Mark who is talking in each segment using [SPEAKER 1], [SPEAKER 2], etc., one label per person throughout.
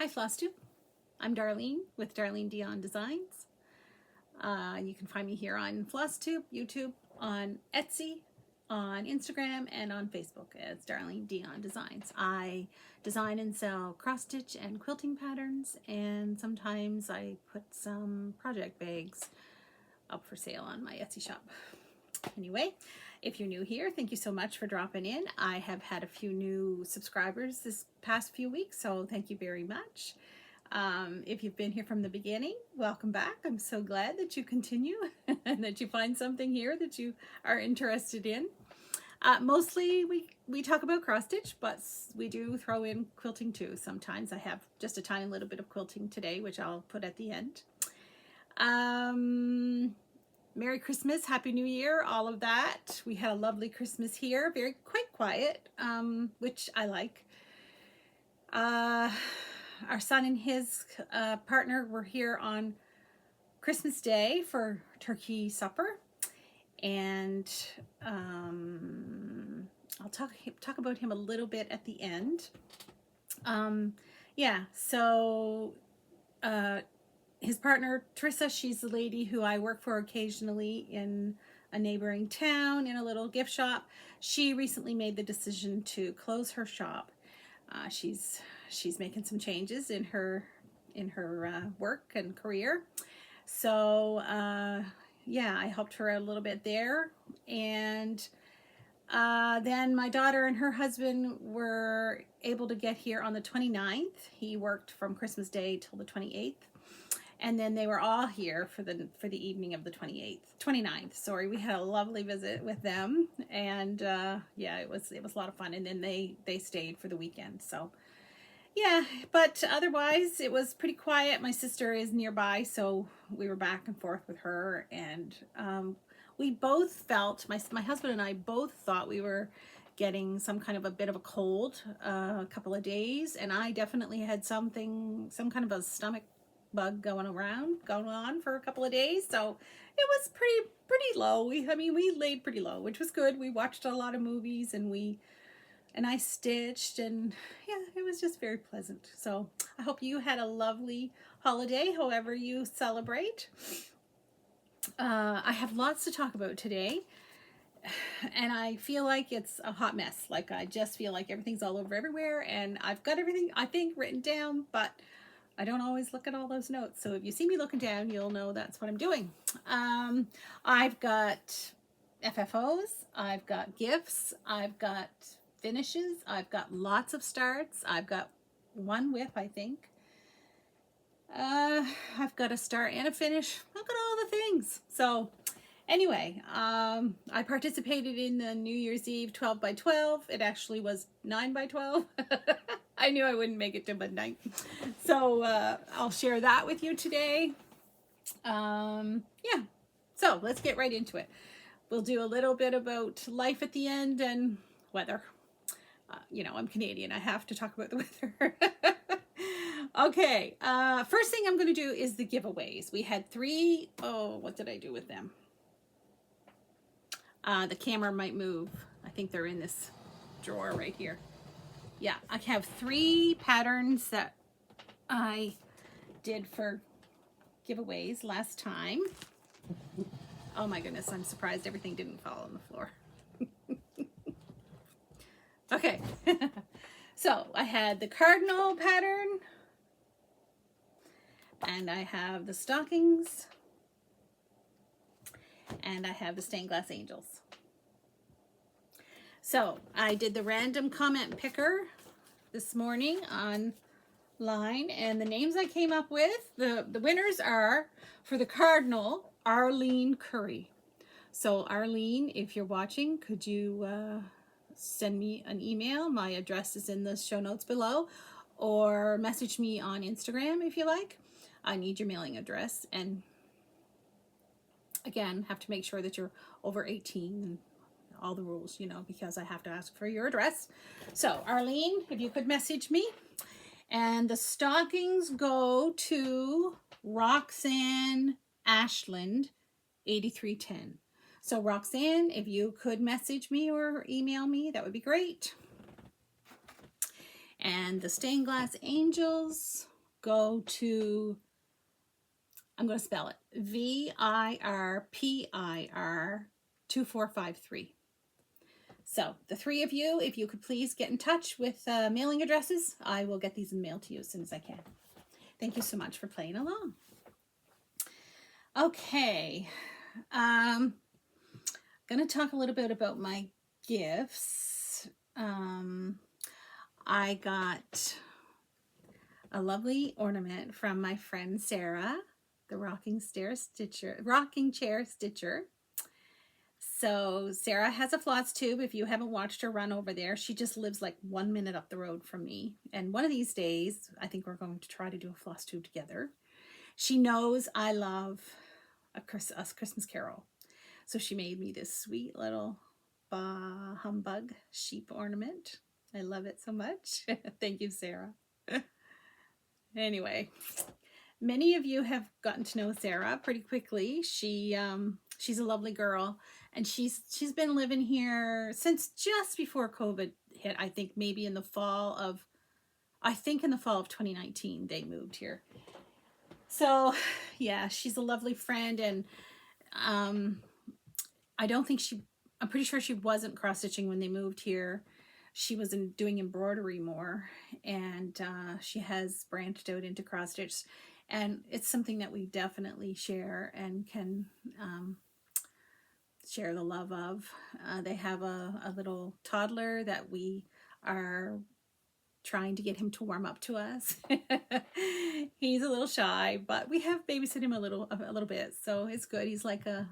[SPEAKER 1] Hi Flosstube, I'm Darlene with Darlene Dion Designs. You can find me here on Flosstube, YouTube, on Etsy, on Instagram, and on Facebook as Darlene Dion Designs. I design and sell cross stitch and quilting patterns, and sometimes I put some project bags up for sale on my Etsy shop. Anyway, if you're new here, thank you so much for dropping in. I have had a few new subscribers this past few weeks, so thank you very much. If you've been here from the beginning, welcome back. I'm so glad that you continue and that you find something here that you are interested in. Mostly we talk about cross stitch, but we do throw in quilting too. Sometimes I have just a tiny little bit of quilting today, which I'll put at the end. Merry Christmas, Happy New Year, all of that. We had a lovely Christmas here, quite quiet, which I like. Our son and his partner were here on Christmas Day for turkey supper, and I'll talk about him a little bit at the end. Yeah, so his partner, Trissa, she's the lady who I work for occasionally in a neighboring town in a little gift shop. She recently made the decision to close her shop. She's making some changes in her work and career. So yeah, I helped her a little bit there. And then my daughter and her husband were able to get here on the 29th. He worked from Christmas Day till the 28th. And then they were all here for the evening of the 29th. Sorry, we had a lovely visit with them, and yeah, it was a lot of fun. And then they stayed for the weekend. So yeah, but otherwise it was pretty quiet. My sister is nearby, so we were back and forth with her, and we both felt, my husband and I both thought we were getting some kind of a bit of a cold a couple of days, and I definitely had some kind of a stomach bug going on for a couple of days, so it was pretty low. We laid pretty low, which was good. We watched a lot of movies, and I stitched, and yeah, it was just very pleasant. So I hope you had a lovely holiday, however you celebrate. I have lots to talk about today, and I feel like it's a hot mess. Like, I just feel like everything's all over everywhere, and I've got everything, I think, written down, but I don't always look at all those notes. So if you see me looking down, you'll know that's what I'm doing. I've got FFOs, I've got gifts, I've got finishes, I've got lots of starts, I've got one whip, I think. I've got a start and a finish. I've got all the things. So anyway, I participated in the New Year's Eve 12 by 12. It actually was 9 by 12. I knew I wouldn't make it to midnight. So I'll share that with you today. Yeah, so let's get right into it. We'll do a little bit about life at the end and weather. You know, I'm Canadian. I have to talk about the weather. Okay, first thing I'm going to do is the giveaways. We had 3. Oh, what did I do with them? The camera might move. I think they're in this drawer right here. Yeah, I have 3 patterns that I did for giveaways last time. Oh my goodness, I'm surprised everything didn't fall on the floor. Okay, so I had the cardinal pattern, and I have the stockings, and I have the stained glass angels. So I did the random comment picker this morning online, and the names I came up with, the winners are, for the cardinal, Arlene Curry. So Arlene, if you're watching, could you send me an email? My address is in the show notes below, or message me on Instagram if you like. I need your mailing address, and again, have to make sure that you're over 18 and all the rules, you know, because I have to ask for your address. So Arlene, if you could message me. And the stockings go to Roxanne Ashland 8310. So Roxanne, if you could message me or email me, that would be great. And the stained glass angels go to, I'm going to spell it, VIRPIR 2453. So the three of you, if you could please get in touch with mailing addresses, I will get these in mail to you as soon as I can. Thank you so much for playing along. Okay, going to talk a little bit about my gifts. I got a lovely ornament from my friend Sarah, the rocking chair stitcher. So Sarah has a Flosstube. If you haven't watched her run over there, she just lives like 1 minute up the road from me. And one of these days, I think we're going to try to do a Flosstube together. She knows I love a Christmas Carol. So she made me this sweet little Bah Humbug sheep ornament. I love it so much. Thank you, Sarah. Anyway, many of you have gotten to know Sarah pretty quickly. She's a lovely girl, and she's been living here since just before COVID hit. I think maybe in the fall of 2019 they moved here. So yeah, she's a lovely friend, and I'm pretty sure she wasn't cross-stitching when they moved here. She was doing embroidery more, and she has branched out into cross-stitch, and it's something that we definitely share and can share the love of. They have a little toddler that we are trying to get him to warm up to us. He's a little shy, but we have babysitted him a little bit, so it's good. He's like a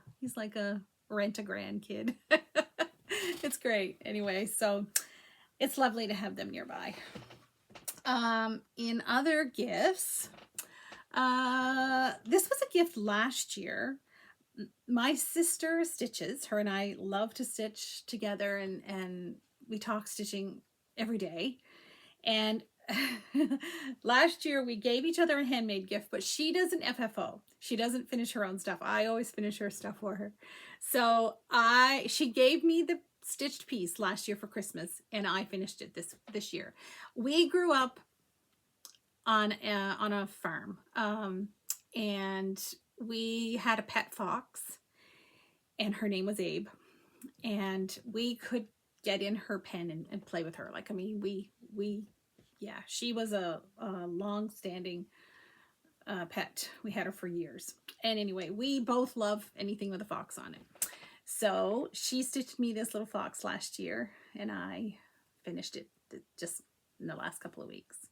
[SPEAKER 1] rent-a-grand kid. It's great. Anyway, so it's lovely to have them nearby. In other gifts, this was a gift last year. My sister stitches. Her and I love to stitch together, and we talk stitching every day. And last year we gave each other a handmade gift, but she does an FFO. She doesn't finish her own stuff. I always finish her stuff for her. So she gave me the stitched piece last year for Christmas, and I finished it this year. We grew up on a farm, and we had a pet fox, and her name was Abe, and we could get in her pen and play with her. Like, I mean, yeah, she was a long-standing pet. We had her for years. And anyway, we both love anything with a fox on it. So she stitched me this little fox last year, and I finished it just in the last couple of weeks.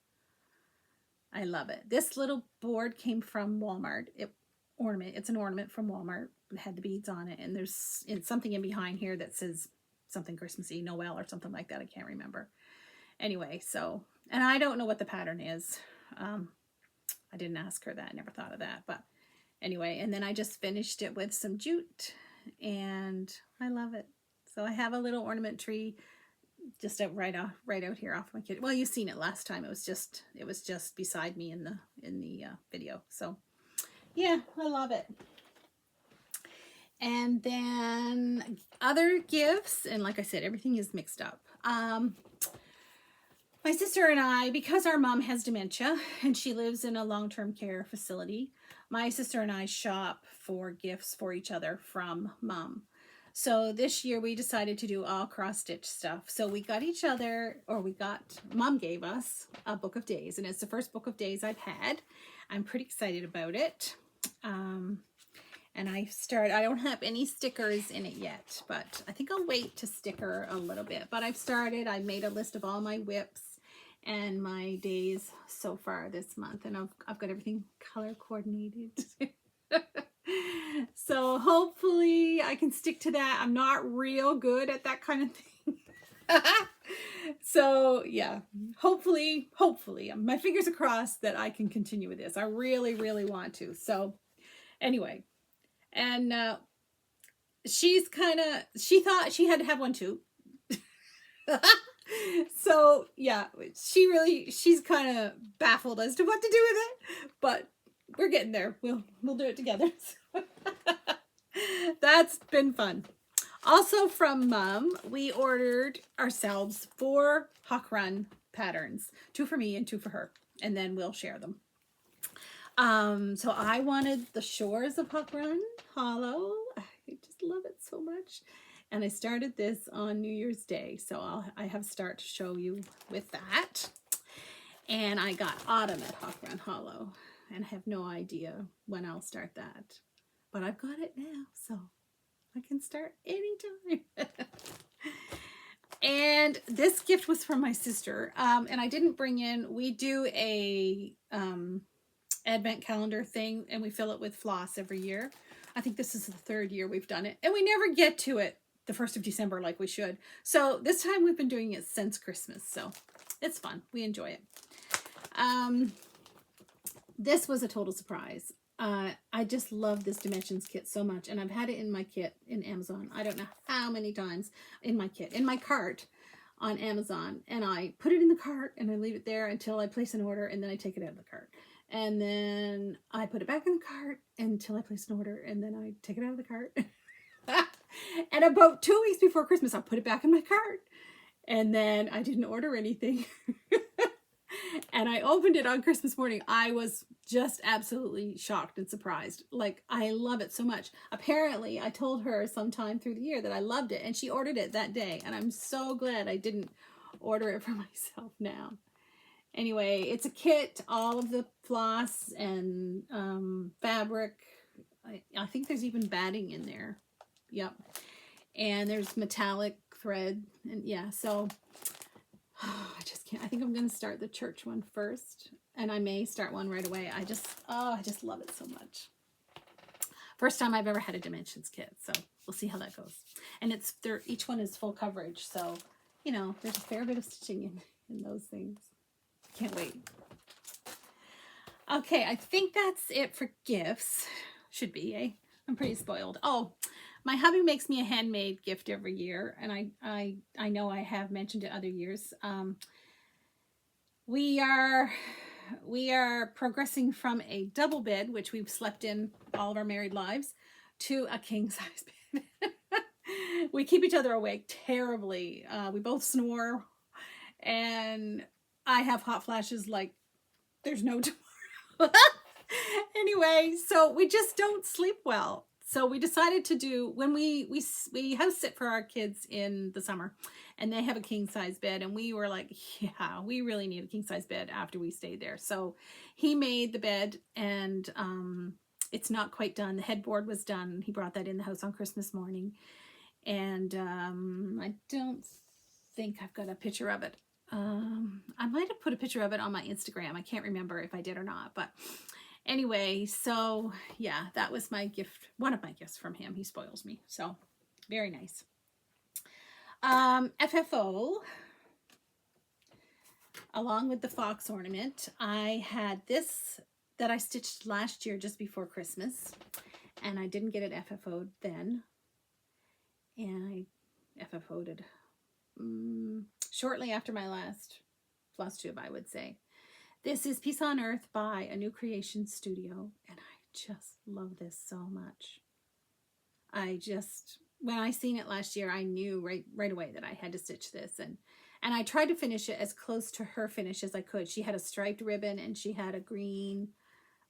[SPEAKER 1] I love it. This little board came from Walmart. It's an ornament from Walmart. It had the beads on it, and there's something in behind here that says something Christmassy, Noel or something like that. I can't remember. Anyway, so, and I don't know what the pattern is. I didn't ask her that. I never thought of that. But anyway, and then I just finished it with some jute, and I love it. So I have a little ornament tree just right out here off my kitchen. Well, you've seen it last time. It was just beside me in the video. So yeah, I love it. And then other gifts, and like I said, everything is mixed up. My sister and I, because our mom has dementia and she lives in a long-term care facility, my sister and I shop for gifts for each other from mom. So this year we decided to do all cross-stitch stuff. So we got mom gave us a book of days, and it's the first book of days I've had. I'm pretty excited about it. And I don't have any stickers in it yet, but I think I'll wait to sticker a little bit. But I made a list of all my whips and my days so far this month, and I've got everything color coordinated. So hopefully I can stick to that. I'm not real good at that kind of thing. So yeah, hopefully, my fingers are crossed that I can continue with this. I really, really want to. So anyway, and she thought she had to have one too. So yeah, she's kind of baffled as to what to do with it, but we're getting there. We'll do it together. That's been fun. Also from mom, we ordered ourselves 4 Hawk Run patterns, 2 for me and 2 for her, and then we'll share them. So I wanted the shores of Hawk Run Hollow. I just love it so much. And I started this on New Year's Day. So I have a start to show you with that. And I got autumn at Hawk Run Hollow. And I have no idea when I'll start that. But I've got it now, so I can start anytime. And this gift was from my sister. And I didn't bring in, we do a advent calendar thing, and we fill it with floss every year. I think this is the third year we've done it, and we never get to it the 1st of December like we should. So this time we've been doing it since Christmas, so it's fun. We enjoy it. This was a total surprise. I just love this Dimensions kit so much, and I've had it in my kit in Amazon. I don't know how many times in my cart on Amazon, and I put it in the cart and I leave it there until I place an order, and then I take it out of the cart. And then I put it back in the cart until I place an order, and then I take it out of the cart. And about 2 weeks before Christmas, I put it back in my cart, and then I didn't order anything. And I opened it on Christmas morning. I was just absolutely shocked and surprised. Like, I love it so much. Apparently, I told her sometime through the year that I loved it, and she ordered it that day. And I'm so glad I didn't order it for myself now. Anyway, it's a kit, all of the floss and fabric. I think there's even batting in there. Yep. And there's metallic thread. And yeah, so I just can't. I think I'm going to start the church one first. And I may start one right away. I just love it so much. First time I've ever had a Dimensions kit. So we'll see how that goes. And each one is full coverage. So, you know, there's a fair bit of stitching in those things. Can't wait. Okay, I think that's it for gifts. Should be, eh? I'm pretty spoiled. Oh, my hubby makes me a handmade gift every year, and I know I have mentioned it other years. We are progressing from a double bed, which we've slept in all of our married lives, to a king size bed. We keep each other awake terribly. We both snore, and I have hot flashes like there's no tomorrow. Anyway, so we just don't sleep well. So we decided to do, when we house sit for our kids in the summer, and they have a king size bed, and we were like, yeah, we really need a king size bed after we stayed there. So he made the bed, and it's not quite done. The headboard was done. He brought that in the house on Christmas morning, and I don't think I've got a picture of it. I might have put a picture of it on my Instagram. I can't remember if I did or not, but anyway, so yeah, that was my gift. One of my gifts from him. He spoils me. So very nice. FFO, along with the fox ornament, I had this that I stitched last year just before Christmas, and I didn't get it FFO'd then, and I FFO'd it shortly after my last Flosstube, I would say. This is Peace on Earth by A New Creation Studio, and I just love this so much. When I seen it last year, I knew right away that I had to stitch this, and I tried to finish it as close to her finish as I could. She had a striped ribbon, and she had a green.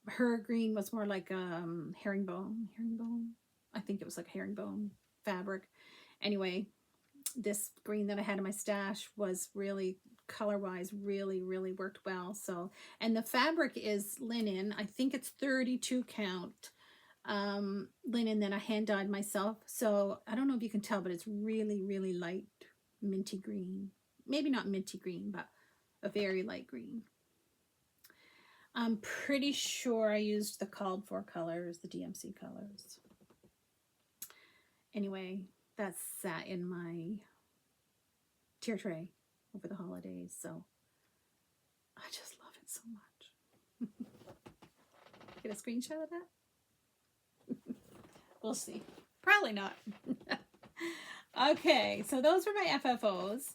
[SPEAKER 1] Her green was more like herringbone. I think it was like herringbone fabric. Anyway, this green that I had in my stash was really color-wise really worked well. So, and the fabric is linen. I think it's 32 count linen that I hand dyed myself. So I don't know if you can tell, but it's really light minty green. Maybe not minty green, but a very light green. I'm pretty sure I used the called for colors, the DMC colors. Anyway, that's sat in my tier tray over the holidays, so I just love it so much. Get a screenshot of that? We'll see. Probably not. Okay, so those were my FFOs.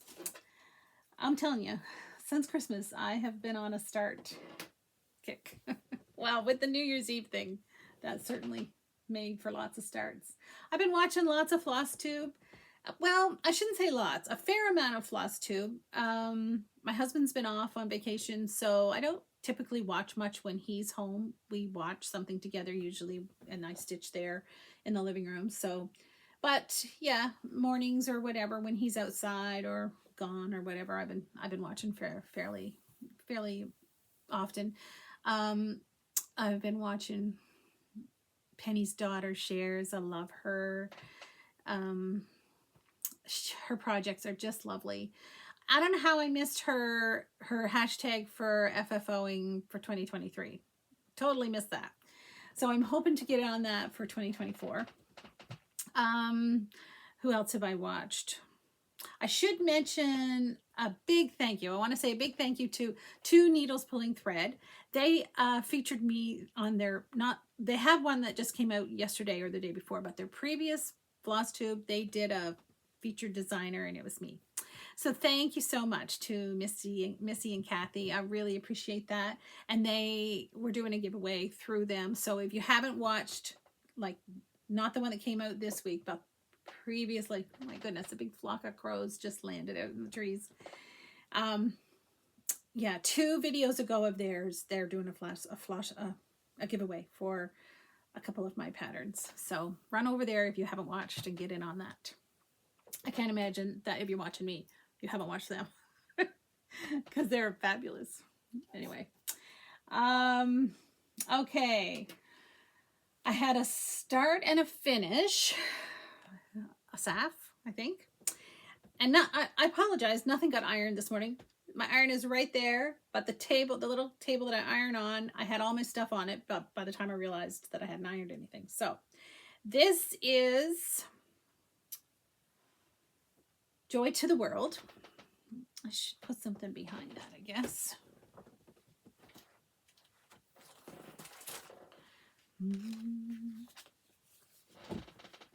[SPEAKER 1] I'm telling you, since Christmas, I have been on a start kick. Well, with the New Year's Eve thing, that certainly made for lots of starts. I've been watching lots of Flosstube. Well, I shouldn't say lots. A fair amount of Flosstube. My husband's been off on vacation, so I don't typically watch much when he's home. We watch something together usually, and I stitch there in the living room. So, but yeah, mornings or whatever when he's outside or gone or whatever, I've been watching fairly often. Um, I've been watching Penny's daughter shares. I love her. Um, her projects are just lovely. I don't know how I missed her hashtag for FFOing for 2023. Totally missed that. So I'm hoping to get on that for 2024. Who else have I watched? I should mention a big thank you. I want to say a big thank you to Two Needles Pulling Thread. They featured me on their, they have one that just came out yesterday or the day before, but their previous Flosstube, they did a featured designer and it was me. So thank you so much to Missy and Kathy. I really appreciate that. And they were doing a giveaway through them. So if you haven't watched, like, not the one that came out this week, but previously, oh my goodness, a big flock of crows just landed out in the trees. Yeah, 2 videos ago of theirs, they're doing a giveaway for a couple of my patterns. So run over there if you haven't watched and get in on that. I can't imagine that if you're watching me, you haven't watched them because they're fabulous. Anyway, okay. I had a start and a finish, a SAF, I think. And I apologize, nothing got ironed this morning. My iron is right there, but the little table that I iron on, I had all my stuff on it, but by the time I realized that I hadn't ironed anything. So this is Joy to the World. I should put something behind that, I guess. Ha!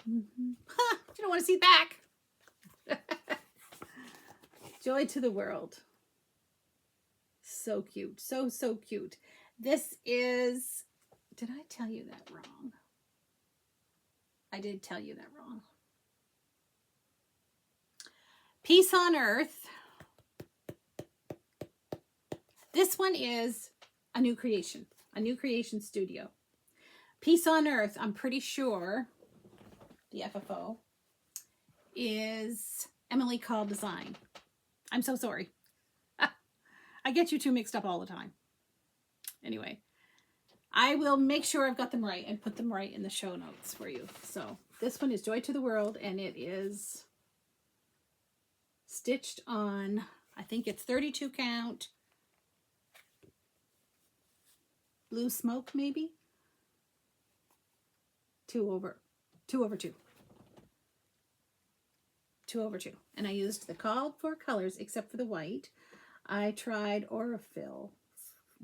[SPEAKER 1] You don't want to see back. Joy to the World. So cute. So cute. This is, did I tell you that wrong? I did tell you that wrong. Peace on Earth. This one is a new creation studio. Peace on Earth, I'm pretty sure the FFO is Emily Call Design. I'm so sorry. I get you two mixed up all the time. Anyway, I will make sure I've got them right and put them right in the show notes for you. So this one is Joy to the World, and it is stitched on, I think it's 32 count blue smoke, maybe 2 over 2 and I used the called for colors except for the white. I tried Aurifil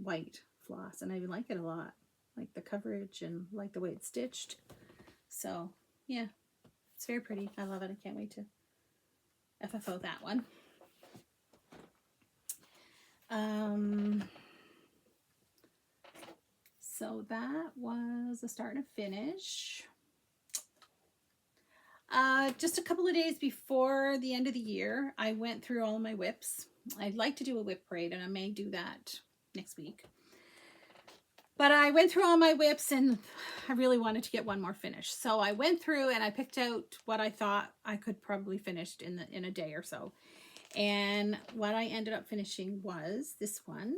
[SPEAKER 1] white floss and I like it a lot, like the coverage and like the way it's stitched. So yeah, it's very pretty. I love it. I can't wait to FFO that one. So that was a start and a finish. Just a couple of days before the end of the year, I went through all of my whips. I'd like to do a whip parade, and I may do that next week. But I went through all my whips, and I really wanted to get one more finished. So I went through and I picked out what I thought I could probably finish in a day or so. And what I ended up finishing was this one.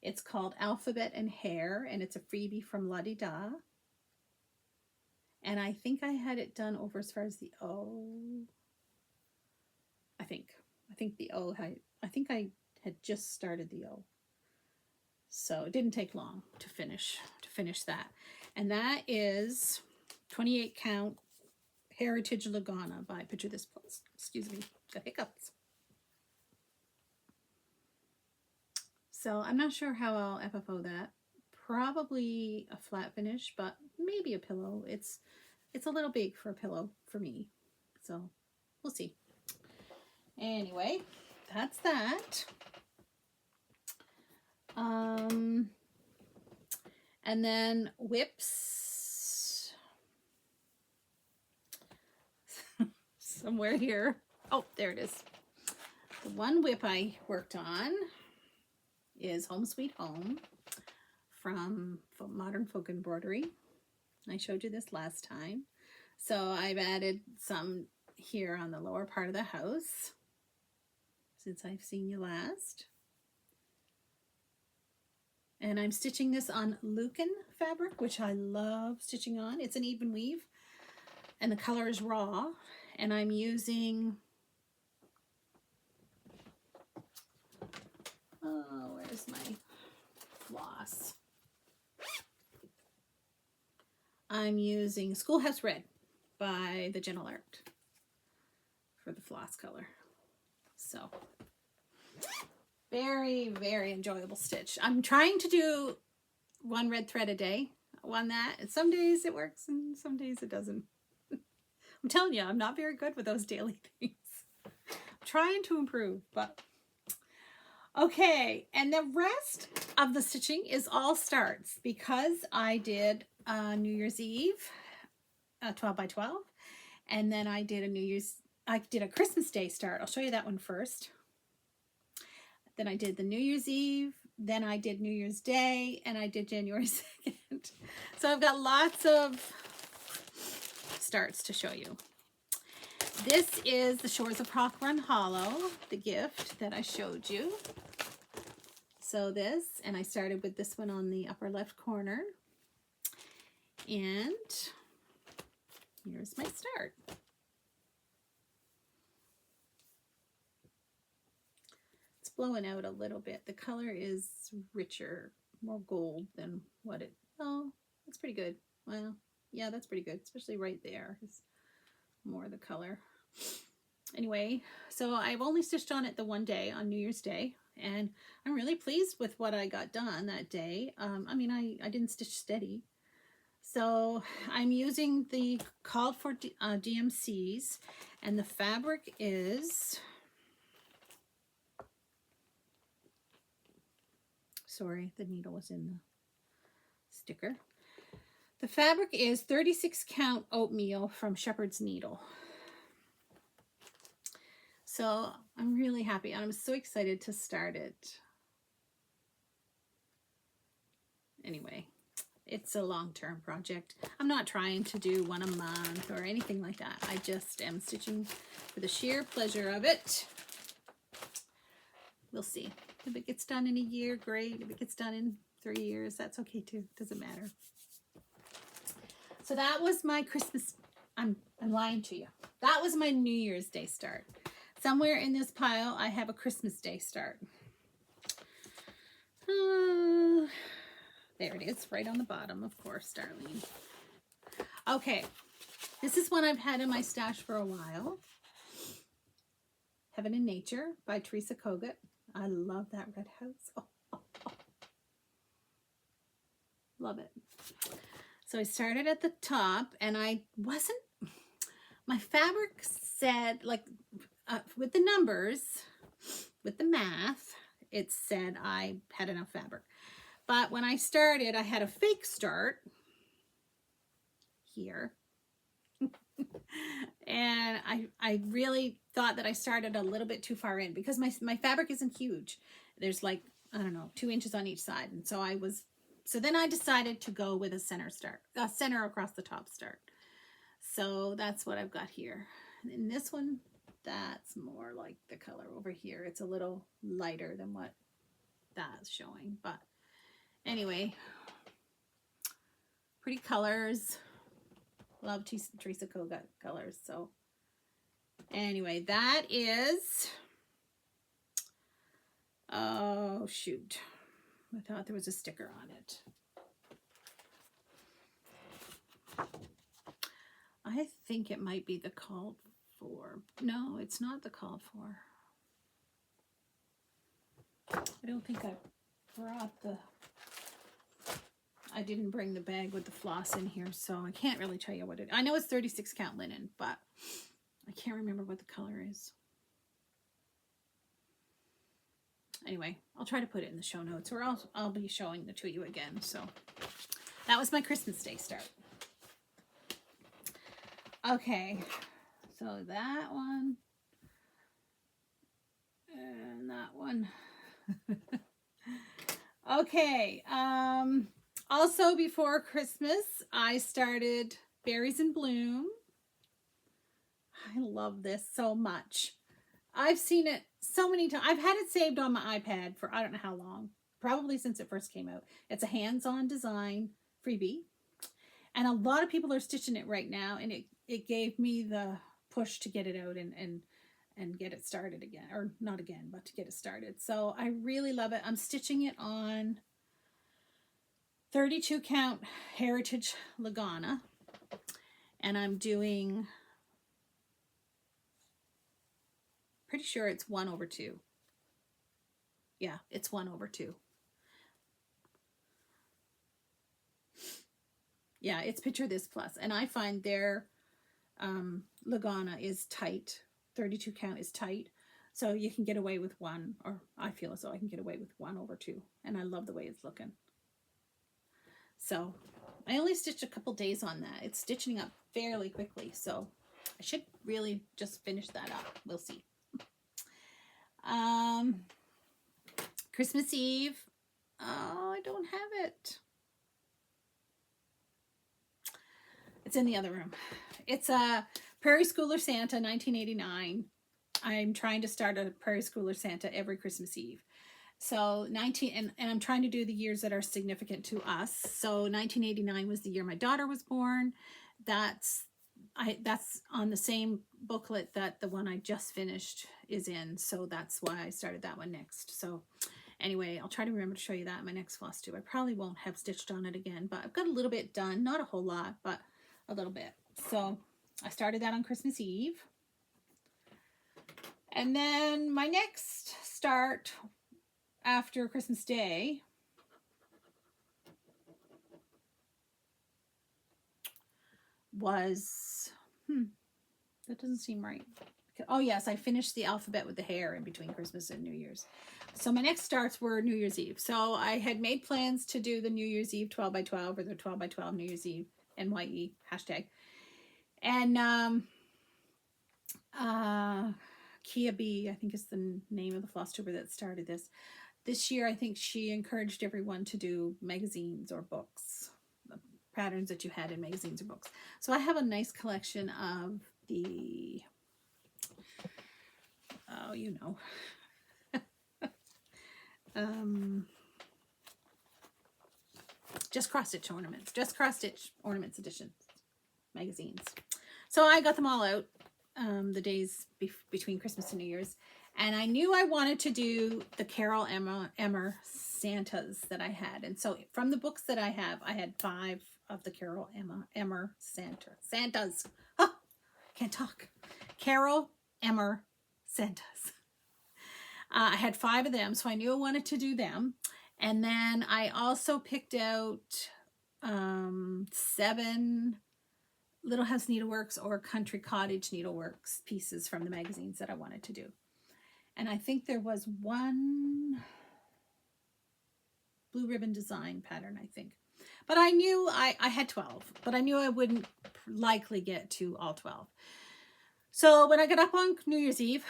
[SPEAKER 1] It's called Alphabet and Hair, and it's a freebie from La Di Da. And I think I had it done over as far as the O. I think the O, I think I had just started the O. So it didn't take long to finish that. And that is 28 count Heritage Lagana by Picture This Place. Excuse me, the hiccups. So I'm not sure how I'll FFO that. Probably a flat finish, but maybe a pillow. It's a little big for a pillow for me. So we'll see. Anyway, that's that. And then whips. somewhere here. Oh, there it is. The one whip I worked on is Home Sweet Home from Modern Folk Embroidery. I showed you this last time. So I've added some here on the lower part of the house since I've seen you last. And I'm stitching this on Lucan fabric, which I love stitching on. It's an even weave and the color is raw. And I'm using, oh, where's my floss? I'm using Schoolhouse Red by the Gentle Art for the floss color. So very, very enjoyable stitch. I'm trying to do one red thread a day on that. And some days it works and some days it doesn't. I'm telling you, I'm not very good with those daily things. I'm trying to improve, but okay. And the rest of the stitching is all starts because I did New Year's Eve, 12 by 12. And then I did a Christmas Day start. I'll show you that one first. Then I did the New Year's Eve, then I did New Year's Day, and I did January 2nd. So I've got lots of starts to show you. This is the Shores of Hawk Run Hollow, the gift that I showed you. So this, and I started with this one on the upper left corner. And here's my start. It's blowing out a little bit. The color is richer, more gold than what it, oh, that's pretty good. Well, yeah, that's pretty good, especially right there is more the color. Anyway, so I've only stitched on it the one day, on New Year's Day, and I'm really pleased with what I got done that day. I mean, I didn't stitch steady. So I'm using the called for DMCs, and the fabric is, sorry, the needle was in the sticker. The fabric is 36 count oatmeal from Shepherd's Needle. So I'm really happy. I'm so excited to start it. Anyway, it's a long-term project. I'm not trying to do one a month or anything like that. I just am stitching for the sheer pleasure of it. We'll see. If it gets done in a year, great. If it gets done in 3 years, that's okay too. Doesn't matter. So that was my Christmas. I'm lying to you. That was my New Year's Day start. Somewhere in this pile, I have a Christmas Day start. There it is, right on the bottom, of course, Darlene. Okay, this is one I've had in my stash for a while. Heaven and Nature by Teresa Kogut. I love that red house. Oh. Love it. So I started at the top, and my fabric said, like, with the numbers, with the math, it said I had enough fabric. But when I started, I had a fake start here. And I really thought that I started a little bit too far in because my fabric isn't huge. There's like, I don't know, 2 inches on each side. And so then I decided to go with a center start, a center across the top start. So that's what I've got here. And in this one, that's more like the color over here. It's a little lighter than what that's showing, but anyway, pretty colors. Love Teresa Kogut colors. So anyway, that is, oh shoot, I thought there was a sticker on it. I think it might be the called for. No, it's not the called for. I don't think I brought I didn't bring the bag with the floss in here, so I can't really tell you what it, I know it's 36 count linen, but I can't remember what the color is. Anyway, I'll try to put it in the show notes, or I'll be showing it to you again. So that was my Christmas Day start. Okay, So that one and that one. Okay. Also before Christmas, I started Berries in Bloom. I love this so much. I've seen it so many times. I've had it saved on my iPad for I don't know how long. Probably since it first came out. It's a hands-on design freebie. And a lot of people are stitching it right now, and it gave me the push to get it out and get it started again, or not again, but to get it started. So I really love it. I'm stitching it on 32 count Heritage Lagana, and I'm doing, pretty sure it's 1/2. Yeah, it's 1/2. Yeah, it's Picture This Plus, and I find their Lagana is tight. 32 count is tight, so you can get away with one, or I feel as though I can get away with 1/2, and I love the way it's looking. So I only stitched a couple days on that. It's stitching up fairly quickly, so I should really just finish that up. We'll see. Christmas Eve. Oh, I don't have it. It's in the other room. It's a Prairie Schooler Santa 1989. I'm trying to start a Prairie Schooler Santa every Christmas Eve. So and I'm trying to do the years that are significant to us. So 1989 was the year my daughter was born. That's on the same booklet that the one I just finished is in. So that's why I started that one next. So anyway, I'll try to remember to show you that in my next Flosstube. I probably won't have stitched on it again, but I've got a little bit done. Not a whole lot, but a little bit. So I started that on Christmas Eve. And then my next start after Christmas Day was, that doesn't seem right. Oh yes, I finished the alphabet with the hair in between Christmas and New Year's. So my next starts were New Year's Eve. So I had made plans to do the New Year's Eve 12 by 12 or the 12 by 12 New Year's Eve, NYE, hashtag. And Kia B, I think is the name of the Flosstuber that started this. This year, I think she encouraged everyone to do magazines or books, the patterns that you had in magazines or books. So I have a nice collection of the, oh, you know, just cross stitch ornaments, just cross stitch ornaments edition magazines. So I got them all out the days between Christmas and New Year's, and I knew I wanted to do the Carol Emmer Santas that I had. And so from the books that I have, I had 5 of the Carol Emmer Santas. Oh, can't talk. Carol Emmer Santas. I had 5 of them, so I knew I wanted to do them. And then I also picked out 7 Little House Needleworks or Country Cottage Needleworks pieces from the magazines that I wanted to do. And I think there was 1 blue ribbon design pattern, I think. But I knew I had 12, but I knew I wouldn't likely get to all 12. So when I got up on New Year's Eve,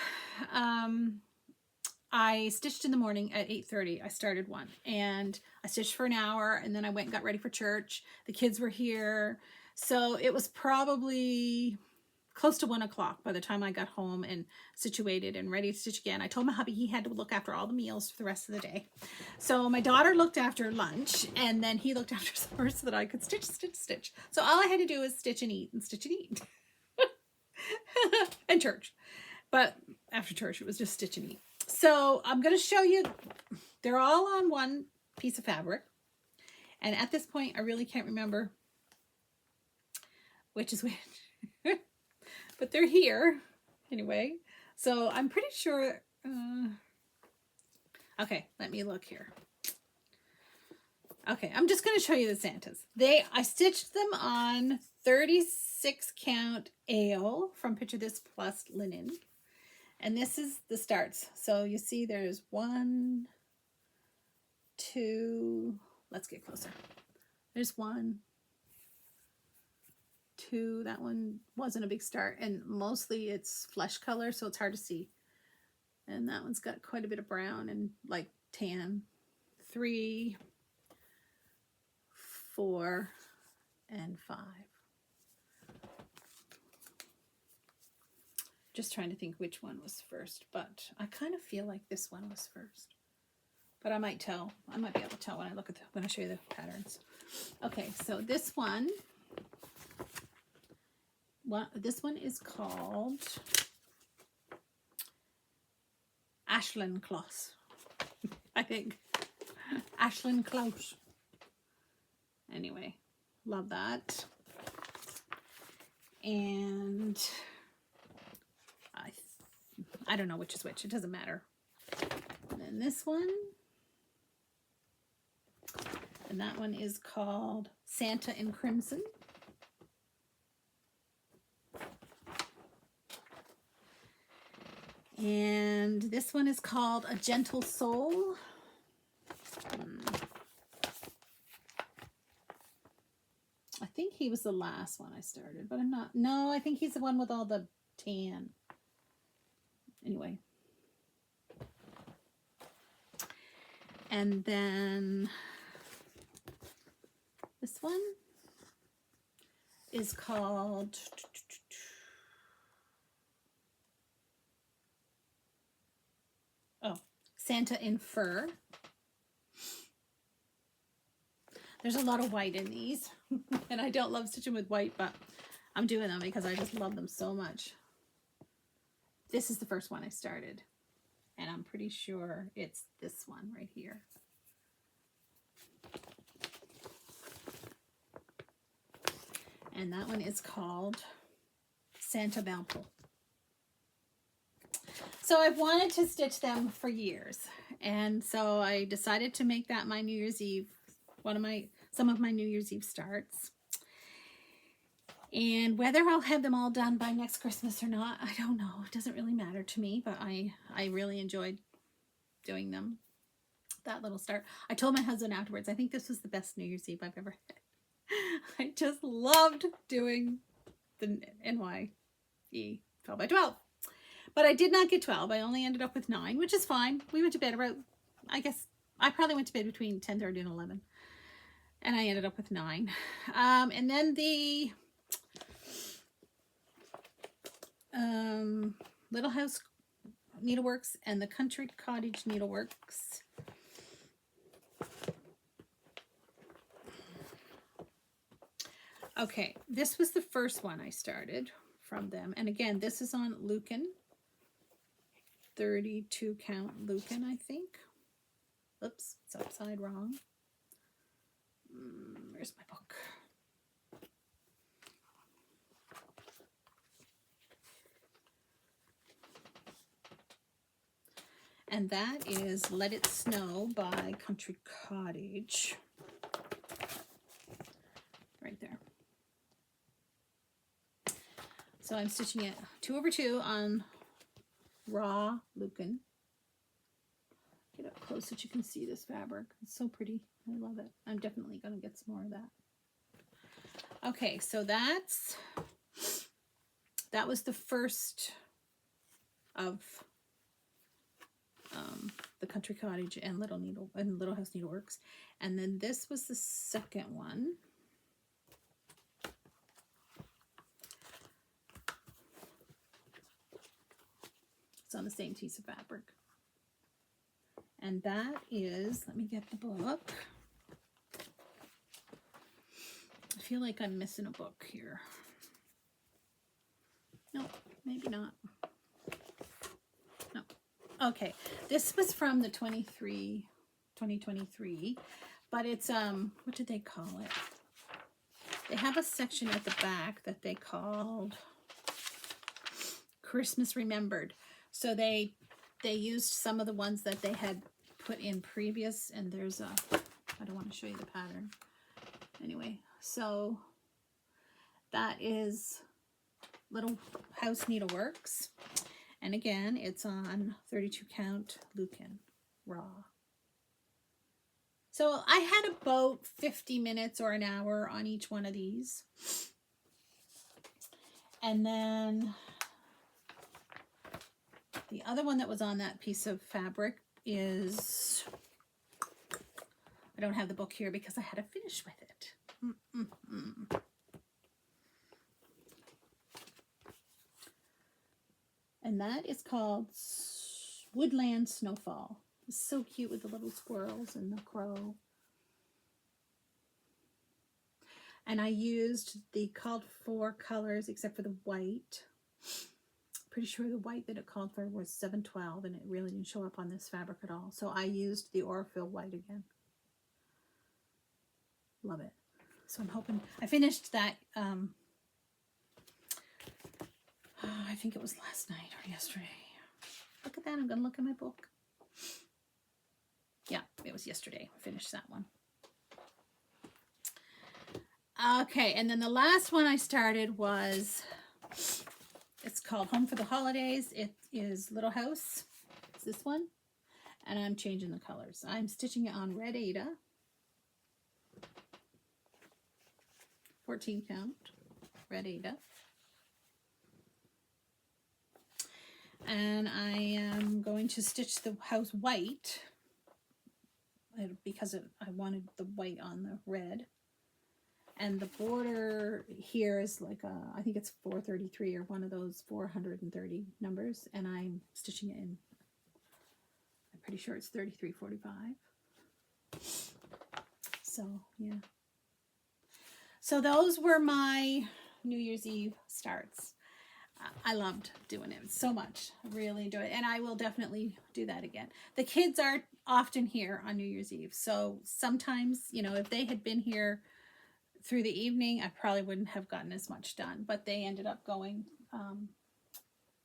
[SPEAKER 1] I stitched in the morning at 8:30. I started one, and I stitched for an hour, and then I went and got ready for church. The kids were here. So it was probably close to 1 o'clock by the time I got home and situated and ready to stitch again. I told my hubby he had to look after all the meals for the rest of the day. So my daughter looked after lunch, and then he looked after supper so that I could stitch. So all I had to do was stitch and eat and stitch and eat. And church. But after church, it was just stitch and eat. So I'm going to show you, they're all on one piece of fabric. And at this point, I really can't remember which is which. But they're here anyway. So I'm pretty sure. Okay, let me look here. Okay, I'm just going to show you the Santas. I stitched them on 36 count ale from Picture This Plus linen. And this is the starts. So you see there's 1, 2, let's get closer. There's 1, 2. That one wasn't a big start, and mostly it's flesh color, so it's hard to see. And that one's got quite a bit of brown and like tan. 3, 4, and 5. Just trying to think which one was first, but I kind of feel like this one was first. But I might tell. I might be able to tell when I look at when I show you the patterns. Okay, so this one is called Ashland Closs. I think. Ashland Closs. Anyway, love that. And I don't know which is which. It doesn't matter. And then this one. And that one is called Santa in Crimson. And this one is called A Gentle Soul. I think he was the last one I started, but I'm not. No, I think he's the one with all the tan. Anyway. And then this one is called Santa in Fur. There's a lot of white in these, and I don't love stitching with white, but I'm doing them because I just love them so much. This is the first one I started, and I'm pretty sure it's this one right here. And that one is called Santa Balpo. So I've wanted to stitch them for years, and so I decided to make that my New Year's Eve, some of my New Year's Eve starts. And whether I'll have them all done by next Christmas or not, I don't know. It doesn't really matter to me, but I really enjoyed doing them. That little start. I told my husband afterwards, I think this was the best New Year's Eve I've ever had. I just loved doing the NYE 12 by 12. But I did not get 12. I only ended up with 9, which is fine. We went to bed about, I guess, I probably went to bed between 10:30 and 11. And I ended up with 9. And then the Little House Needleworks and the Country Cottage Needleworks. Okay, this was the first one I started from them. And again, this is on Lucan. 32 count Lucan, I think. Oops, it's upside wrong. Where's my book? And that is Let It Snow by Country Cottage. Right there. So I'm stitching it 2/2 on raw Lucan. Get up close so you can see this fabric. It's so pretty. I love it. I'm definitely going to get some more of that. Okay, so that was the first of the Country Cottage and Little House Needleworks, and then this was the second one. It's on the same piece of fabric. And that is, let me get the book. I feel like I'm missing a book here. No, maybe not. No. Okay, this was from the 2023, but it's, what did they call it? They have a section at the back that they called Christmas Remembered. So they used some of the ones that they had put in previous, and there's a, I don't want to show you the pattern. Anyway, so that is Little House Needleworks. And again, it's on 32 count Lucan raw. So I had about 50 minutes or an hour on each one of these. And then the other one that was on that piece of fabric is, I don't have the book here because I had to finish with it. And that is called Woodland Snowfall. It's so cute with the little squirrels and the crow. And I used the called for colors except for the white. Pretty sure the white that it called for was 712, and it really didn't show up on this fabric at all. So I used the Orfil white again. Love it. So I'm hoping, I finished that, I think it was last night or yesterday. Look at that, I'm gonna look at my book. Yeah, it was yesterday, I finished that one. Okay, and then the last one I started was, it's called Home for the Holidays. It is Little House. It's this one. And I'm changing the colors. I'm stitching it on red Aida. 14 count, red Aida. And I am going to stitch the house white because I wanted the white on the red. And the border here is like a, I think it's 433 or one of those 430 numbers. And I'm stitching it in, I'm pretty sure it's 3345. So, yeah. So those were my New Year's Eve starts. I loved doing it so much. I really enjoyed it. And I will definitely do that again. The kids are often here on New Year's Eve. So sometimes, you know, if they had been here through the evening, I probably wouldn't have gotten as much done, but they ended up going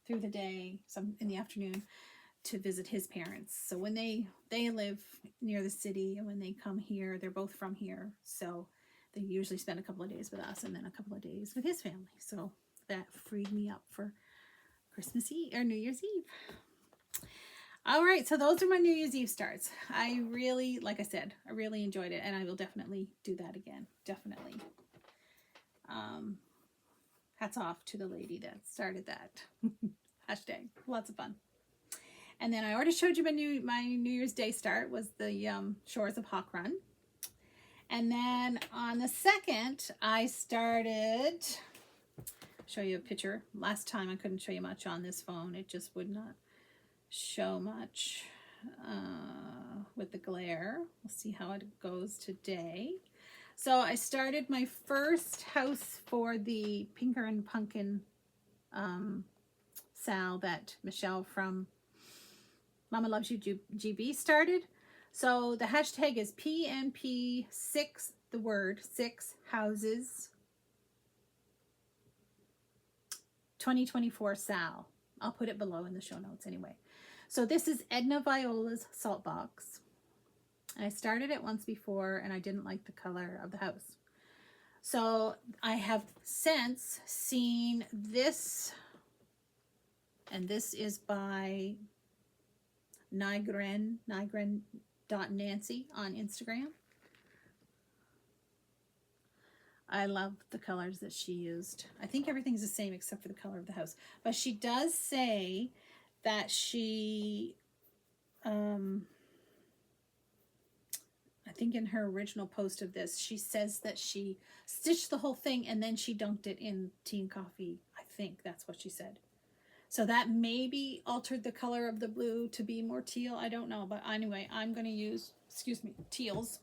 [SPEAKER 1] through the day, some in the afternoon, to visit his parents. So when they live near the city, and when they come here, they're both from here. So they usually spend a couple of days with us and then a couple of days with his family. So that freed me up for Christmas Eve or New Year's Eve. All right, so those are my New Year's Eve starts. I really, like I said, I really enjoyed it, and I will definitely do that again. Definitely. Hats off to the lady that started that. Hashtag. Lots of fun. And then I already showed you my New Year's Day start was the Shores of Hawk Run. And then on the 2nd, I started, show you a picture. Last time I couldn't show you much on this phone. It just would not show much with the glare. We'll see how it goes today. So I started my first house for the Pinker and Pumpkin Sal that Michelle from Mama Loves You GB started. So the hashtag is PNP6, the word 6 houses 2024 Sal. I'll put it below in the show notes anyway. So this is Edna Viola's salt box. And I started it once before and I didn't like the color of the house. So I have since seen this, and this is by Nygren.Nancy on Instagram. I love the colors that she used. I think everything's the same except for the color of the house. But she does say that she, I think in her original post of this, she says that she stitched the whole thing and then she dunked it in tea and coffee. I think that's what she said. So that maybe altered the color of the blue to be more teal. I don't know. But anyway, I'm going to use, teals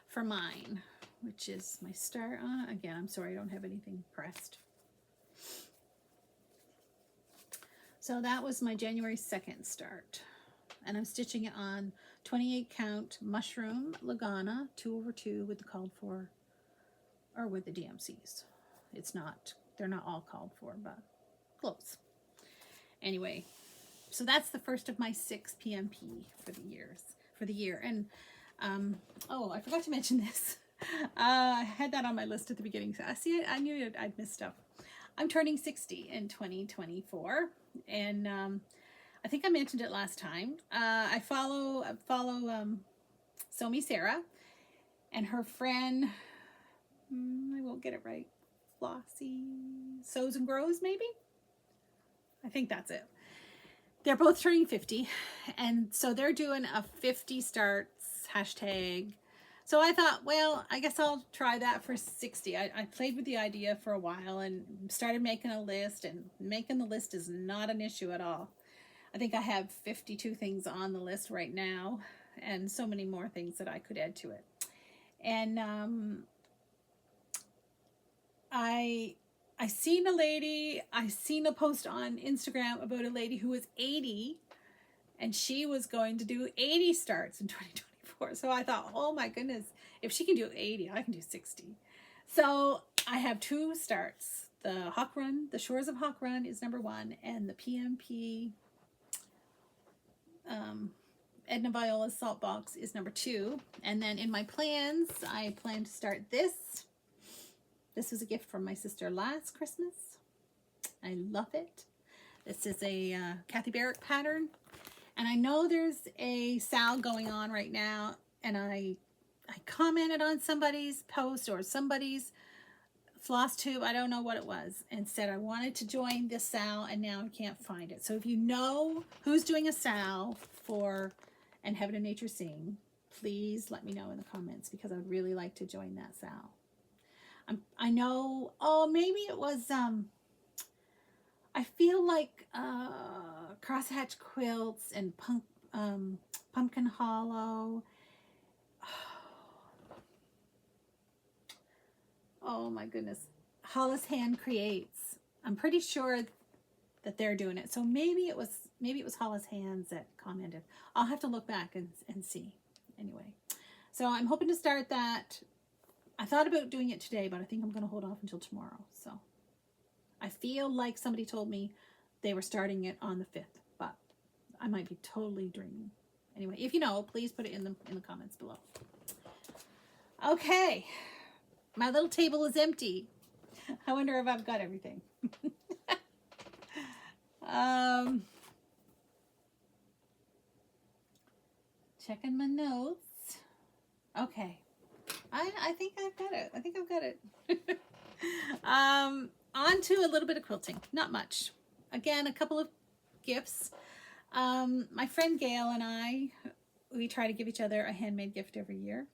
[SPEAKER 1] for mine, which is my start on. Again, I'm sorry, I don't have anything pressed. So that was my January 2nd start. And I'm stitching it on 28 count mushroom Lagana 2/2 with the called for, or with the DMCs. It's not, they're not all called for, but close. Anyway, so that's the first of my 6 PMP for the year. And oh, I forgot to mention this. I had that on my list at the beginning. So I knew I'd missed stuff. I'm turning 60 in 2024, and I think I mentioned it last time. I follow Somi Sarah and her friend. I won't get it right. Flossy Sews and Grows, maybe? I think that's it. They're both turning 50, and so they're doing a 50 starts hashtag. So I thought, well, I guess I'll try that for 60. I played with the idea for a while and started making a list, and making the list is not an issue at all. I think I have 52 things on the list right now, and so many more things that I could add to it. And I seen a post on Instagram about a lady who was 80, and she was going to do 80 starts in 2024. So I thought, oh my goodness, if she can do 80, I can do 60. So I have 2 starts. The Hawk Run, the Shores of Hawk Run is number 1, and the PMP Edna Viola's Salt Box is number 2. And then in my plans, I plan to start this. This was a gift from my sister last Christmas. I love it. This is a Kathy Barrick pattern. And I know there's a sale going on right now. And I commented on somebody's post or somebody's Flosstube, I don't know what it was, and said I wanted to join this sale, and now I can't find it. So if you know who's doing a sale for And Heaven and Nature Sing, please let me know in the comments, because I'd really like to join that sale. I know, oh, maybe it was, I feel like Crosshatch Quilts and Pumpkin Hollow. Oh my goodness. Hollis Hand Creates. I'm pretty sure that they're doing it. So maybe it was Hollis Hands that commented. I'll have to look back and see. Anyway. So I'm hoping to start that. I thought about doing it today, but I think I'm going to hold off until tomorrow. So I feel like somebody told me they were starting it on the 5th, but I might be totally dreaming. Anyway, if you know, please put it in the comments below. Okay. My little table is empty. I wonder if I've got everything. Checking my notes. Okay. I think I've got it. I think I've got it. On to a little bit of quilting. Not much. Again, a couple of gifts. My friend Gail and we try to give each other a handmade gift every year.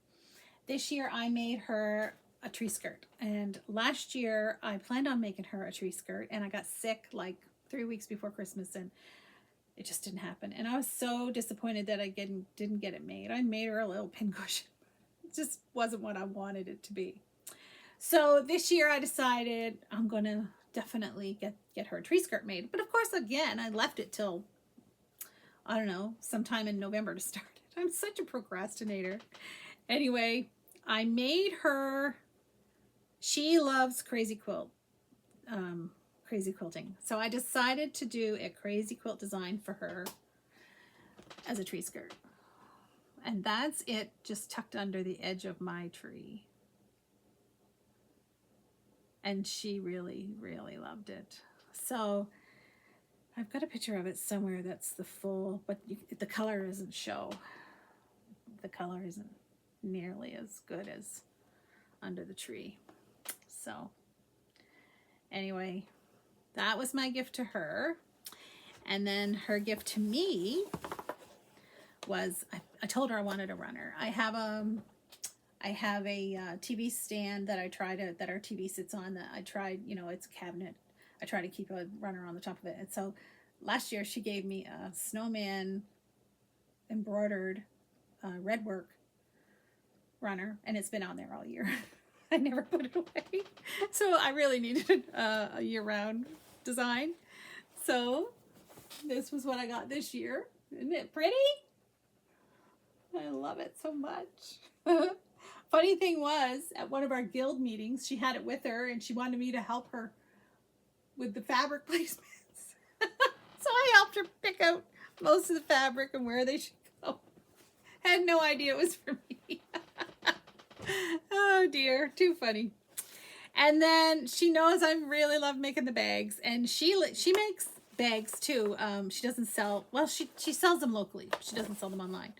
[SPEAKER 1] This year I made her a tree skirt, and last year I planned on making her a tree skirt, and I got sick like 3 weeks before Christmas, and it just didn't happen. And I was so disappointed that I didn't get it made. I made her a little pincushion. It just wasn't what I wanted it to be. So this year I decided I'm gonna definitely get her a tree skirt made. But of course, again, I left it till, I don't know, sometime in November to start it. I'm such a procrastinator. Anyway, I made her, she loves crazy quilting. So I decided to do a crazy quilt design for her as a tree skirt. And that's it, just tucked under the edge of my tree. And she really, really loved it. So I've got a picture of it somewhere that's the full, but the color doesn't show. The color isn't nearly as good as under the tree. So anyway, that was my gift to her. And then her gift to me was, I told her I wanted a runner. I have a TV stand that that our TV sits on, that I tried, it's a cabinet. I try to keep a runner on the top of it. And so last year she gave me a snowman embroidered red work runner, and it's been on there all year. I never put it away. So I really needed a year-round design. So this was what I got this year. Isn't it pretty? I love it so much. Funny thing was, at one of our guild meetings, she had it with her, and she wanted me to help her with the fabric placements. So I helped her pick out most of the fabric and where they should go. Had no idea it was for me. Oh dear, too funny. And then she knows I really love making the bags, and she makes bags too. She doesn't sell, well, she sells them locally. She doesn't sell them online.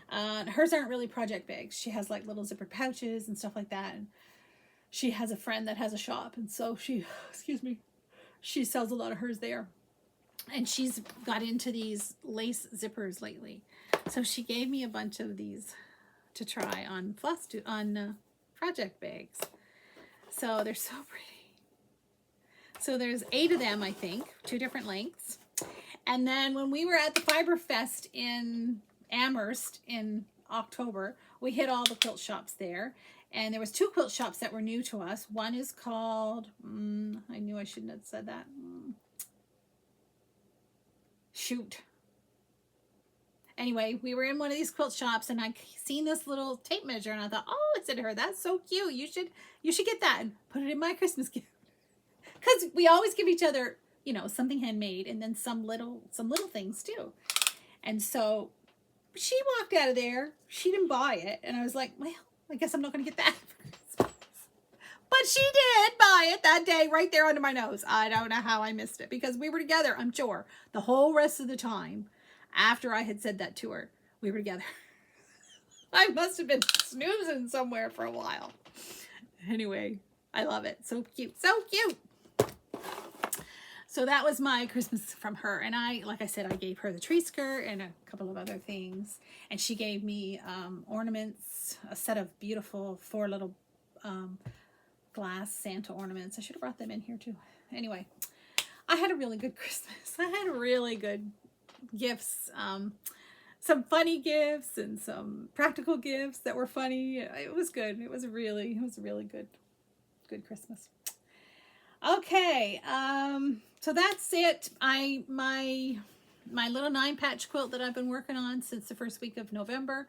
[SPEAKER 1] Hers aren't really project bags. She has like little zipper pouches and stuff like that. And she has a friend that has a shop, and so she, excuse me, she sells a lot of hers there. And she's got into these lace zippers lately. So she gave me a bunch of these to try on Flosstube, on project bags. So they're so pretty. So there's 8 of them, I think, 2 different lengths. And then when we were at the Fiber Fest in Amherst in October, we hit all the quilt shops there. And there was 2 quilt shops that were new to us. One is called, I knew I shouldn't have said that. Shoot. Anyway, we were in one of these quilt shops, and I seen this little tape measure, and I thought, oh, I said to her, that's so cute. You should get that and put it in my Christmas gift. Because we always give each other, you know, something handmade, and then some little things too. And so she walked out of there. She didn't buy it, and I was like, well, I guess I'm not going to get that for Christmas. But she did buy it that day right there under my nose. I don't know how I missed it, because we were together, I'm sure, the whole rest of the time after I had said that to her. We were together. I must have been snoozing somewhere for a while. Anyway, I love it. So cute. So cute. So that was my Christmas from her. And like I said, I gave her the tree skirt and a couple of other things. And she gave me ornaments, a set of beautiful 4 little glass Santa ornaments. I should have brought them in here too. Anyway, I had a really good Christmas. I had really good gifts, some funny gifts and some practical gifts that were funny. It was good. It was a really good Christmas. Okay, so that's it. My little 9-patch quilt that I've been working on since the first week of November,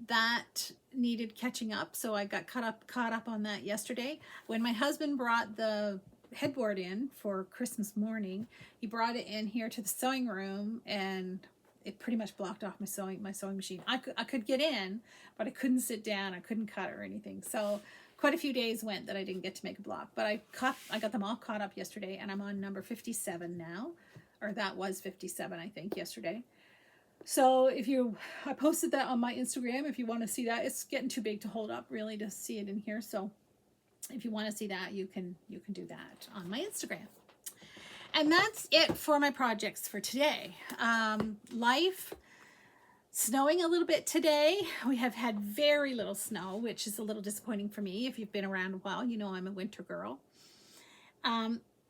[SPEAKER 1] that needed catching up, so I got caught up on that yesterday. When my husband brought the headboard in for Christmas morning, he brought it in here to the sewing room, and it pretty much blocked off my sewing machine. I could get in, but I couldn't sit down. I couldn't cut or anything. So quite a few days went that I didn't get to make a block, but I got them all caught up yesterday, and I'm on number 57 now, or that was 57, I think, yesterday. So I posted that on my Instagram if you want to see that. It's getting too big to hold up really to see it in here. So if you want to see that, you can do that on my Instagram. And that's it for my projects for today. Life, snowing a little bit today. We have had very little snow, which is a little disappointing for me. If you've been around a while, you know I'm a winter girl.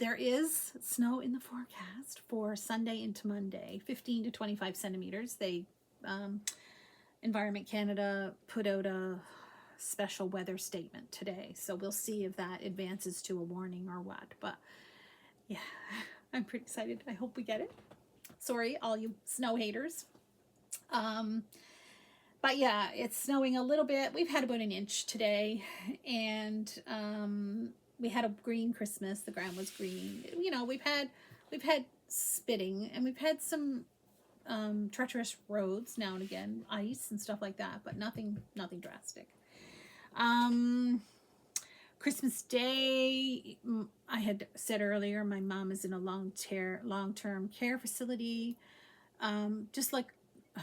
[SPEAKER 1] There is snow in the forecast for Sunday into Monday, 15 to 25 centimeters. Environment Canada put out a special weather statement today. So we'll see if that advances to a warning or what. But yeah, I'm pretty excited. I hope we get it. Sorry, all you snow haters. But yeah, it's snowing a little bit. We've had about 1 inch today, and we had a green Christmas. The ground was green. You know, we've had spitting, and we've had some treacherous roads now and again, ice and stuff like that, but nothing drastic. Christmas Day, I had said earlier, my mom is in a long-term care facility. Just like a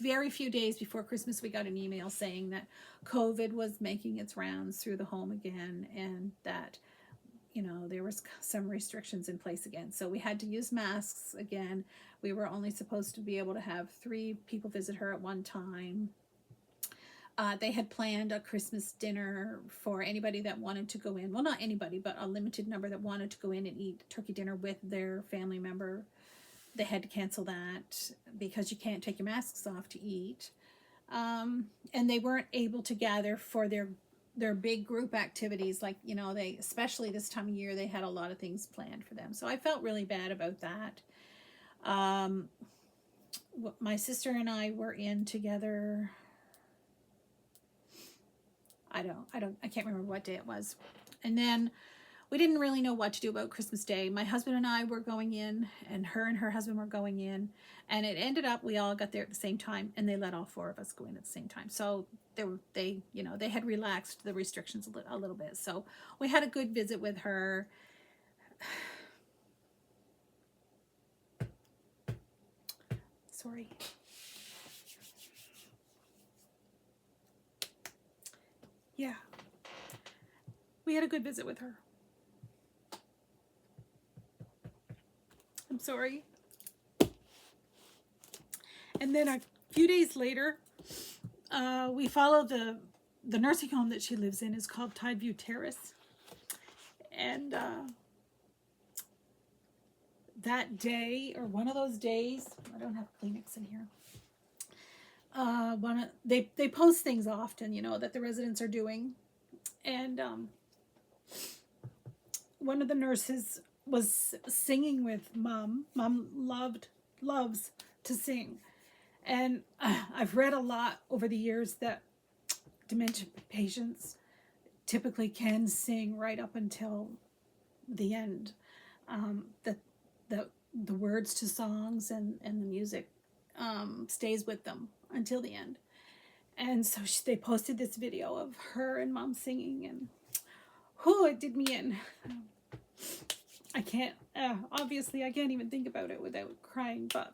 [SPEAKER 1] very few days before Christmas, we got an email saying that COVID was making its rounds through the home again, and that, you know, there was some restrictions in place again. So we had to use masks again. We were only supposed to be able to have 3 people visit her at one time. They had planned a Christmas dinner for anybody that wanted to go in. Well, not anybody, but a limited number that wanted to go in and eat turkey dinner with their family member. They had to cancel that because you can't take your masks off to eat. And they weren't able to gather for their big group activities. Like, you know, especially this time of year, they had a lot of things planned for them. So I felt really bad about that. My sister and I were in together. I can't remember what day it was. And then we didn't really know what to do about Christmas Day. My husband and I were going in, and her husband were going in, and it ended up we all got there at the same time, and they let all 4 of us go in at the same time. So they had relaxed the restrictions a little bit. So we had a good visit with her. Sorry. Yeah, we had a good visit with her. I'm sorry. And then a few days later, we followed the nursing home that she lives in is called Tideview Terrace. And that day, or one of those days, I don't have Kleenex in here. They post things often, you know, that the residents are doing. And one of the nurses was singing with Mom. Mom loves to sing. And I've read a lot over the years that dementia patients typically can sing right up until the end. The words to songs and the music stays with them until the end. And so they posted this video of her and Mom singing, and it did me in. I can't, obviously I can't even think about it without crying, but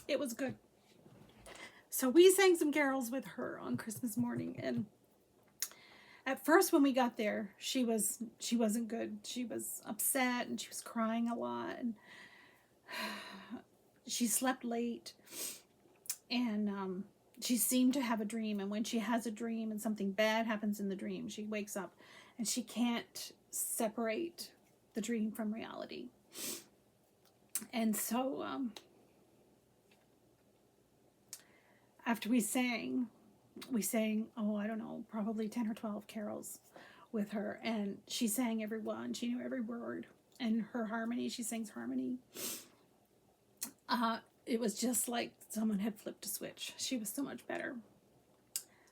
[SPEAKER 1] it was good. So we sang some carols with her on Christmas morning, and at first when we got there, she wasn't good. She was upset and she was crying a lot, and she slept late, and she seemed to have a dream. And when she has a dream and something bad happens in the dream, she wakes up and she can't separate the dream from reality. And so after we sang, oh, I don't know, probably 10 or 12 carols with her, and she sang every one. She knew every word, and her harmony, she sings harmony. It was just like someone had flipped a switch. She was so much better.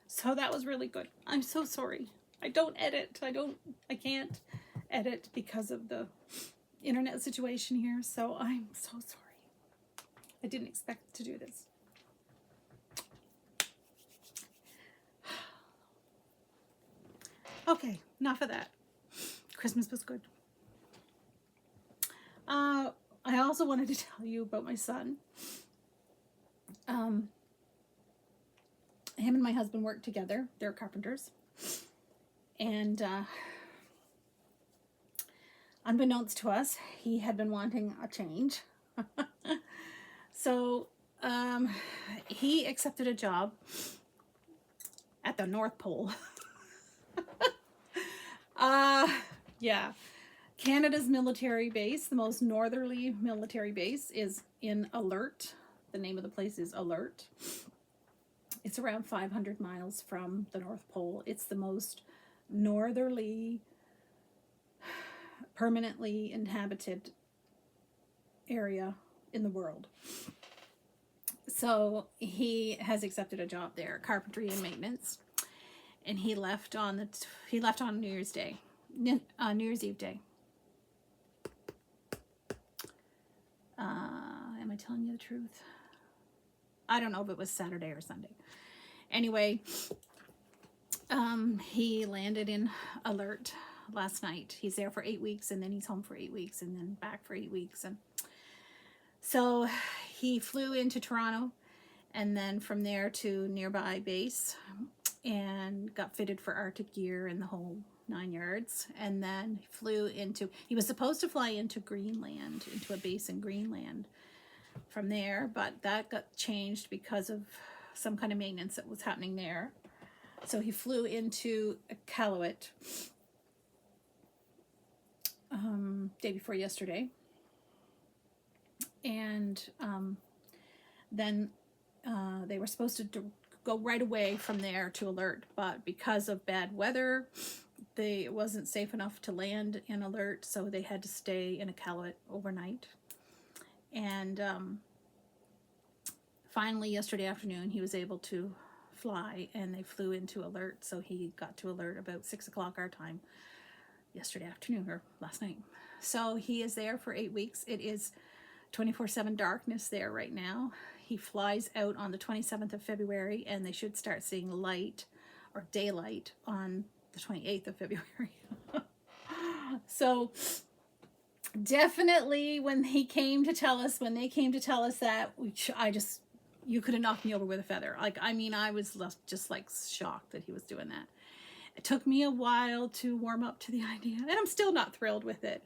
[SPEAKER 1] So that was really good. I'm so sorry. I don't edit. I can't edit because of the internet situation here. So I'm so sorry. I didn't expect to do this. Okay, enough of that. Christmas was good. I also wanted to tell you about my son. Him and my husband work together. They're carpenters. And unbeknownst to us, he had been wanting a change. So he accepted a job at the North Pole. Yeah. Canada's military base, the most northerly military base, is in Alert. The name of the place is Alert. It's around 500 miles from the North Pole. It's the most northerly, permanently inhabited area in the world. So he has accepted a job there, carpentry and maintenance. And he left on New Year's Day, New Year's Eve day. Am I telling you the truth? I don't know if it was Saturday or Sunday. Anyway, he landed in Alert last night. He's there for 8 weeks, and then he's home for 8 weeks, and then back for 8 weeks. And so he flew into Toronto, and then from there to nearby base, and got fitted for Arctic gear and the whole 9 yards. And then he was supposed to fly into Greenland, into a base in Greenland from there, but that got changed because of some kind of maintenance that was happening there. So he flew into Iqaluit day before yesterday. And then they were supposed to go right away from there to Alert, but because of bad weather, it wasn't safe enough to land in Alert, so they had to stay in Iqaluit overnight. And finally, yesterday afternoon, he was able to fly, and they flew into Alert, so he got to Alert about 6 o'clock our time yesterday afternoon, or last night. So he is there for 8 weeks. It is 24/7 darkness there right now. He flies out on the 27th of February, and they should start seeing light or daylight on the 28th of February. So definitely when they came to tell us that, you could have knocked me over with a feather. Like, I mean, I was just like shocked that he was doing that. It took me a while to warm up to the idea, and I'm still not thrilled with it.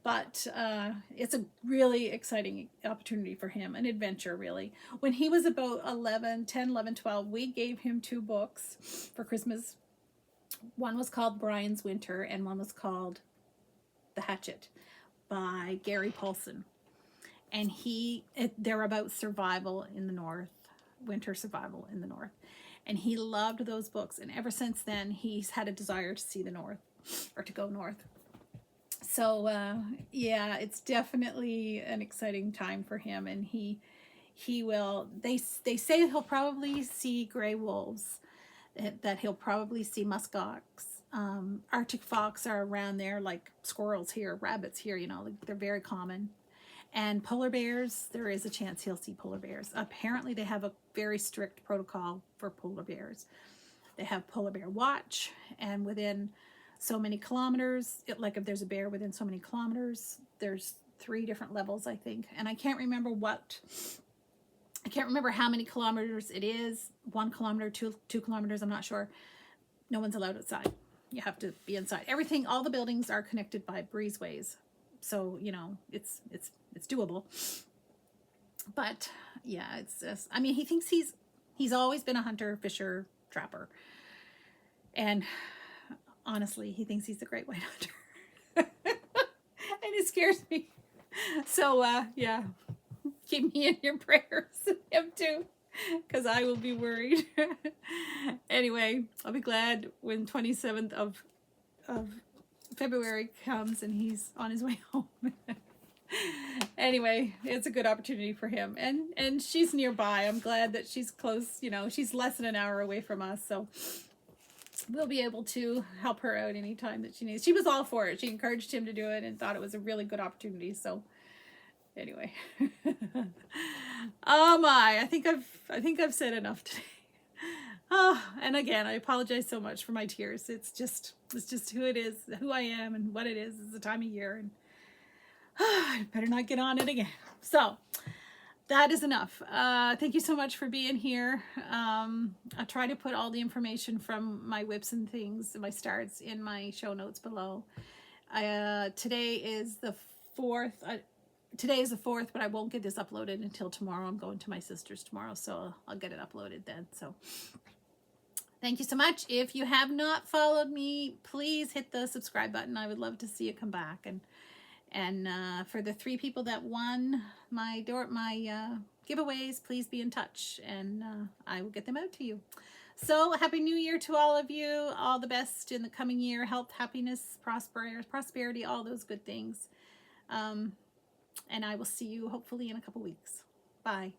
[SPEAKER 1] But it's a really exciting opportunity for him, an adventure, really. When he was about 10, 11, 12, we gave him 2 books for Christmas. One was called Brian's Winter, and one was called The Hatchet by Gary Paulson. And they're about survival in the North, winter survival in the North. And he loved those books. And ever since then, he's had a desire to see the North, or to go north. So, yeah, it's definitely an exciting time for him. And he will, they say he'll probably see gray wolves, that he'll probably see muskox. Arctic fox are around there, like squirrels here, rabbits here, you know, like they're very common. And polar bears, there is a chance he'll see polar bears. Apparently they have a very strict protocol for polar bears. They have polar bear watch, and within so many kilometers, like if there's a bear within so many kilometers, there's 3 different levels, I think. And I can't remember how many kilometers it is. 1 kilometer, 2 kilometers, I'm not sure. No one's allowed outside. You have to be inside. Everything, all the buildings are connected by breezeways. So, you know, it's doable. But yeah, it's just, I mean, he thinks he's always been a hunter, fisher, trapper. And honestly, he thinks he's a great white hunter. And it scares me. So, yeah, keep me in your prayers, him too, because I will be worried. Anyway, I'll be glad when 27th of February comes and he's on his way home. Anyway, it's a good opportunity for him, and she's nearby. I'm glad that she's close. You know, she's less than an hour away from us, so we'll be able to help her out anytime that she needs. She was all for it. She encouraged him to do it and thought it was a really good opportunity. So anyway, oh my, I think I've said enough today. Oh, and again, I apologize so much for my tears. It's just who it is, who I am, and what it is. It's the time of year, and I better not get on it again. So that is enough. Thank you so much for being here. I'll try to put all the information from my whips and things, my starts, in my show notes below. Today is the 4th. Today is the 4th, but I won't get this uploaded until tomorrow. I'm going to my sister's tomorrow, so I'll get it uploaded then. So thank you so much. If you have not followed me, please hit the subscribe button. I would love to see you come back. And for the 3 people that won my giveaways, please be in touch, and I will get them out to you. So Happy New Year to all of you. All the best in the coming year. Health, happiness, prosperity, all those good things. And I will see you hopefully in a couple weeks. Bye.